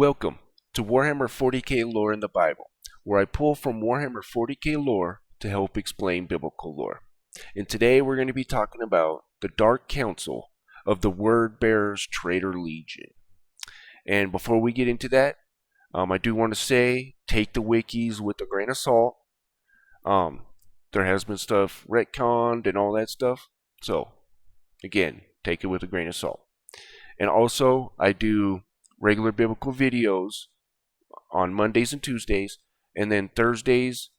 Welcome to Warhammer 40k lore in the Bible, where I pull from Warhammer 40k lore to help explain biblical lore. And today we're going to be talking about the Dark Council of the Word Bearers Traitor Legion. And before we get into that, I do want to say, take the wikis with a grain of salt. There has been stuff retconned and all that stuff, so again, take it with a grain of salt. And also, I do regular biblical videos on Mondays and Tuesdays, and then Thursdays,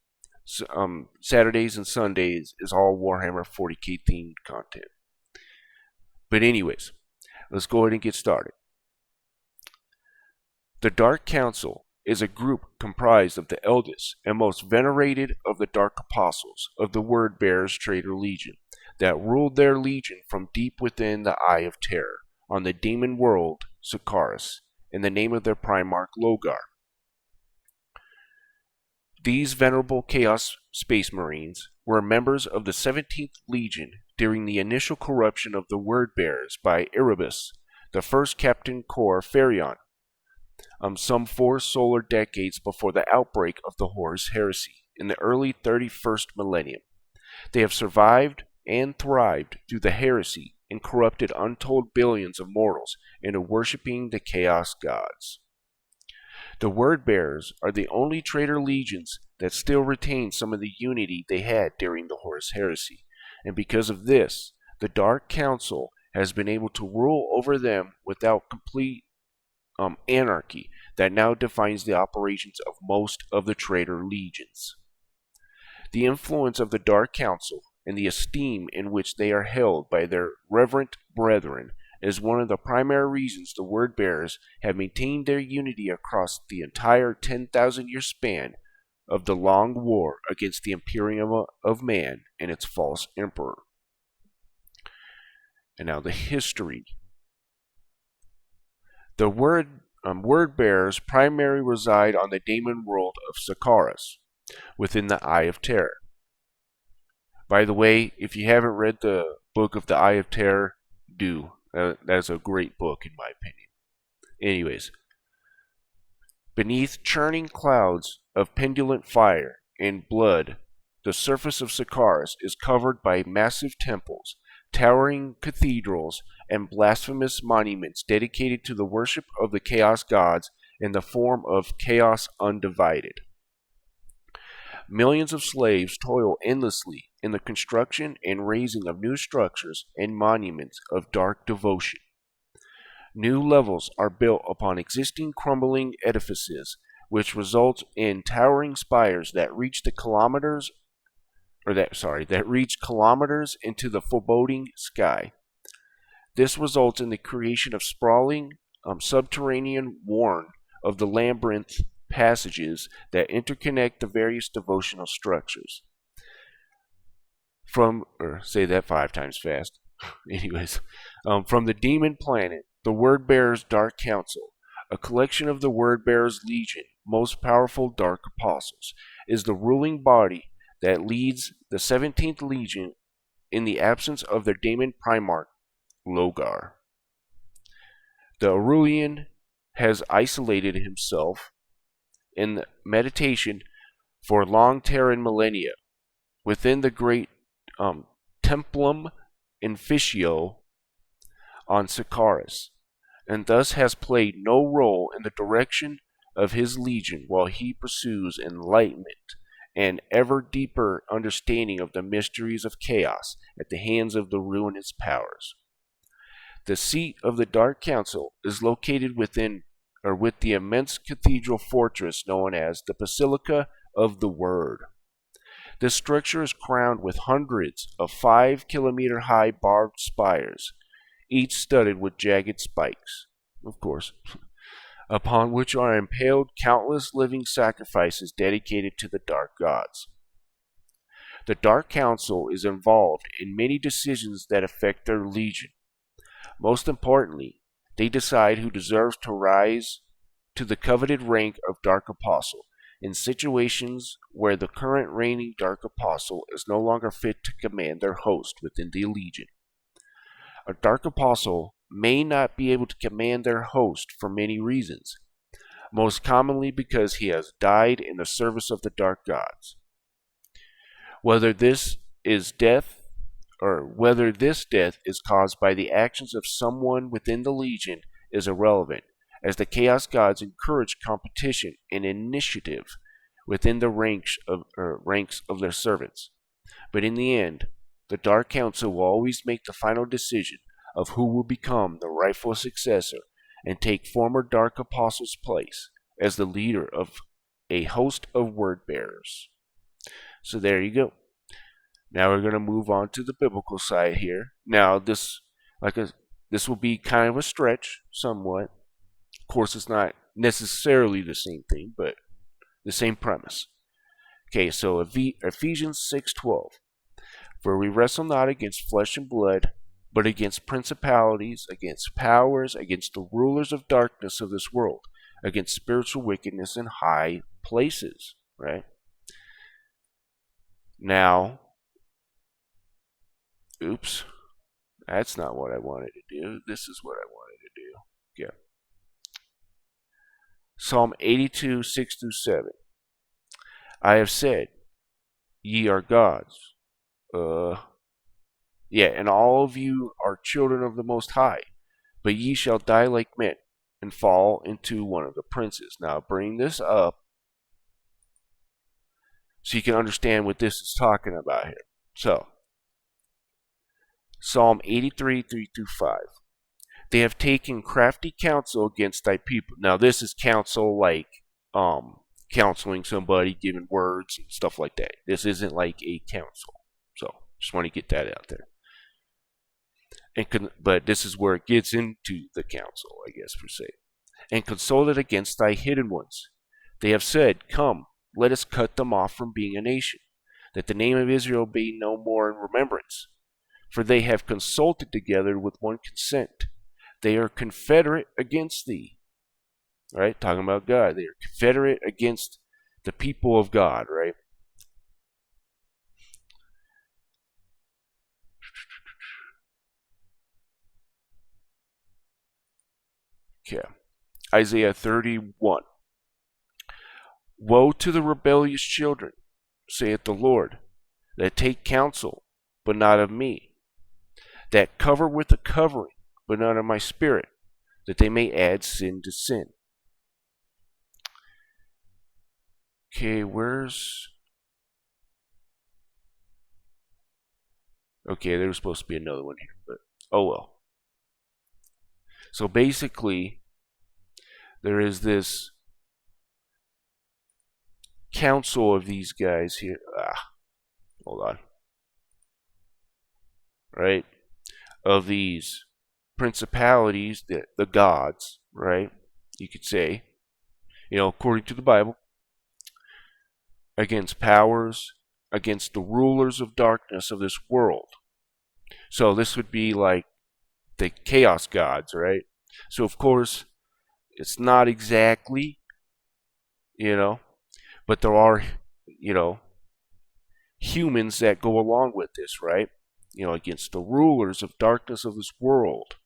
Saturdays, and Sundays is all Warhammer 40k themed content. But anyways, let's go ahead and get started. The Dark Council is a group comprised of the eldest and most venerated of the Dark Apostles of the Word Bearers Traitor Legion that ruled their legion from deep within the Eye of Terror on the demon world Sakaris, in the name of their Primarch Logar. These venerable Chaos Space Marines were members of the 17th Legion during the initial corruption of the Word Bearers by Erebus, the first Captain Corps Ferion, some 4 solar decades before the outbreak of the Horus Heresy in the early 31st millennium. They have survived and thrived through the heresy and corrupted untold billions of mortals into worshipping the Chaos Gods. The Word Bearers are the only traitor legions that still retain some of the unity they had during the Horus Heresy, and because of this, the Dark Council has been able to rule over them without complete anarchy that now defines the operations of most of the traitor legions. The influence of the Dark Council and the esteem in which they are held by their reverent brethren is one of the primary reasons the Word Bearers have maintained their unity across the entire 10,000-year span of the long war against the Imperium of Man and its false emperor. And now the history. The Word Bearers primarily reside on the demon world of Sakaris, within the Eye of Terror. By the way, if you haven't read the book of the Eye of Terror, do. That's a great book in my opinion. Anyways, beneath churning clouds of pendulant fire and blood, the surface of Sakaris is covered by massive temples, towering cathedrals, and blasphemous monuments dedicated to the worship of the Chaos Gods in the form of Chaos Undivided. Millions of slaves toil endlessly in the construction and raising of new structures and monuments of dark devotion. New levels are built upon existing crumbling edifices, which results in towering spires that reach kilometers into the foreboding sky. This results in the creation of sprawling subterranean warren of the labyrinth passages that interconnect the various devotional structures. Say that 5 times fast. Anyways, from the demon planet, the Word Bearers Dark Council, a collection of the Word Bearers Legion, most powerful Dark Apostles, is the ruling body that leads the 17th Legion in the absence of their demon Primarch, Logar. The Aurelian has isolated himself in meditation for long Terran millennia within the great Templum Inficio on Sakaris, and thus has played no role in the direction of his legion while he pursues enlightenment and ever deeper understanding of the mysteries of chaos at the hands of the ruinous powers. The seat of the Dark Council is located with the immense cathedral fortress known as the Basilica of the Word. This structure is crowned with hundreds of 5-kilometer high barbed spires, each studded with jagged spikes, of course, upon which are impaled countless living sacrifices dedicated to the dark gods. The Dark Council is involved in many decisions that affect their legion. Most importantly, they decide who deserves to rise to the coveted rank of Dark Apostle in situations where the current reigning Dark Apostle is no longer fit to command their host within the Legion. A Dark Apostle may not be able to command their host for many reasons, most commonly because he has died in the service of the dark gods. Whether this is death whether this death is caused by the actions of someone within the Legion is irrelevant, as the Chaos Gods encourage competition and initiative within the ranks of their servants. But in the end, the Dark Council will always make the final decision of who will become the rightful successor and take former Dark Apostle's place as the leader of a host of word bearers. So there you go. Now we're going to move on to the biblical side here. Now this will be kind of a stretch, somewhat. Of course, it's not necessarily the same thing, but the same premise. Okay, so Ephesians 6:12. For we wrestle not against flesh and blood, but against principalities, against powers, against the rulers of darkness of this world, against spiritual wickedness in high places, right? Now, oops, that's not what I wanted to do. This is what I wanted to do. Yeah. Psalm 82, 6 through 7. I have said, ye are gods. And all of you are children of the Most High, but ye shall die like men, and fall into one of the princes. Now, bring this up so you can understand what this is talking about here. So, Psalm 83, 3 through 5. They have taken crafty counsel against thy people. Now, this is counsel like counseling somebody, giving words and stuff like that. This isn't like a counsel. So, just want to get that out there. But this is where it gets into the counsel, I guess, per se. And consulted against thy hidden ones. They have said, come, let us cut them off from being a nation, that the name of Israel be no more in remembrance. For they have consulted together with one consent. They are confederate against thee. Right? Talking about God. They are confederate against the people of God, right? Okay. Isaiah 31. Woe to the rebellious children, saith the Lord, that take counsel, but not of me, that cover with a covering, but not of my spirit, that they may add sin to sin. Okay, okay, there was supposed to be another one here, but oh well. So basically, there is this council of these guys here. Hold on. Right? Of these principalities, the gods, right? You could say, according to the Bible, against powers, against the rulers of darkness of this world. So this would be like the chaos gods, right? So of course, it's not exactly, but there are, humans that go along with this, right? Against the rulers of darkness of this world,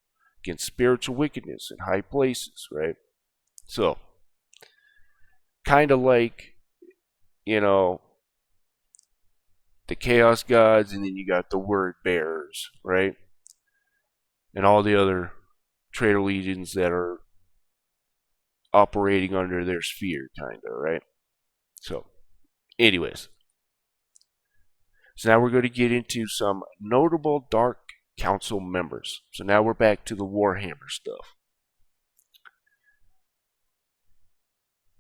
against spiritual wickedness in high places, right? So, kind of like, the chaos gods, and then you got the word bearers, right? And all the other traitor legions that are operating under their sphere, kind of, right? So, anyways. So now we're going to get into some notable Dark Council members. So now we're back to the Warhammer stuff.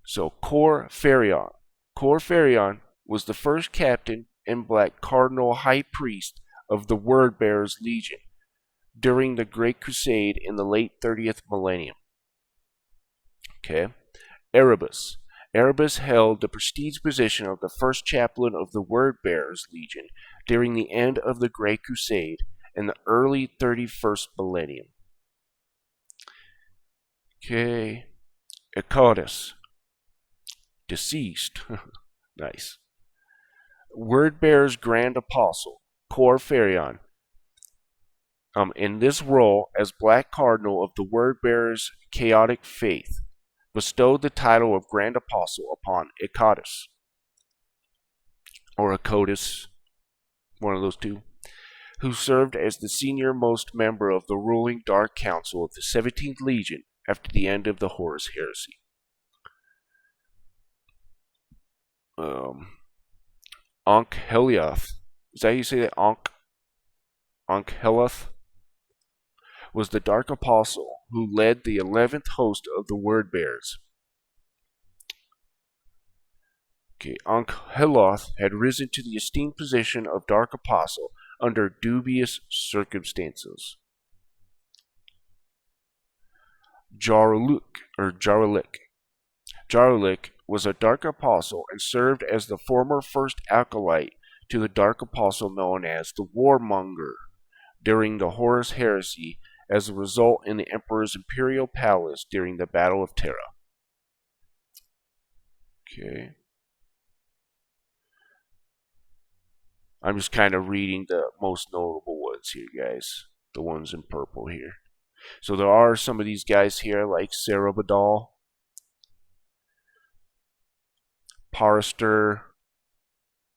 So Cor Farion. Cor Farion was the first captain and Black Cardinal High Priest of the Word Bearers Legion during the Great Crusade in the late 30th millennium. Okay. Erebus. Erebus held the prestige position of the first chaplain of the Word Bearers Legion during the end of the Great Crusade in the early 31st millennium. Okay. Ecotus. Deceased. Nice. Word Bearers Grand Apostle, Cor Farion. In this role as Black Cardinal of the Word Bearers Chaotic Faith, bestowed the title of Grand Apostle upon Ecotus, or Ecotus, one of those two, who served as the senior-most member of the ruling Dark Council of the 17th Legion after the end of the Horus Heresy. Ankh-Helioth, is that how you say that? Ankh-Helioth was the Dark Apostle who led the 11th host of the Word Bearers. Okay, Ankh-Helioth had risen to the esteemed position of Dark Apostle under dubious circumstances. Jarlik was a Dark Apostle and served as the former first acolyte to the Dark Apostle known as the Warmonger during the Horus Heresy, as a result in the Emperor's Imperial Palace during the Battle of Terra. Okay. I'm just kind of reading the most notable ones here, guys. The ones in purple here. So there are some of these guys here, like Cerebadal, Parister,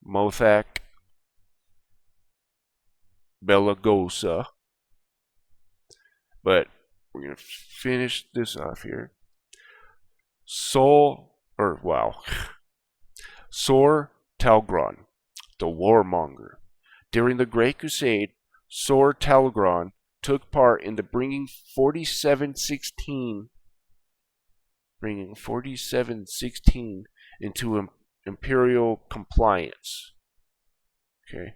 Mothak, Belagosa. But we're going to finish this off here. Sor Talgron, the Warmonger. During the Great Crusade, Sor Talgron took part in the bringing 4716 into imperial compliance. Okay.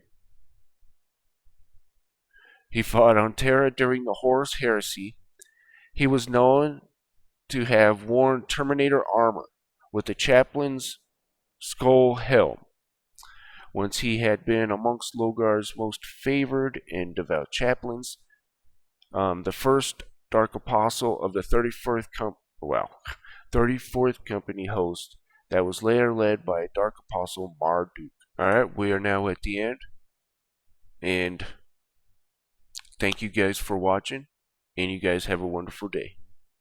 He fought on Terra during the Horus Heresy. He was known to have worn Terminator armor with the chaplain's skull helm. Once he had been amongst Logar's most favored and devout chaplains, the first Dark Apostle of the 34th Company host that was later led by Dark Apostle Marduk. Alright, we are now at the end, and thank you guys for watching, and you guys have a wonderful day.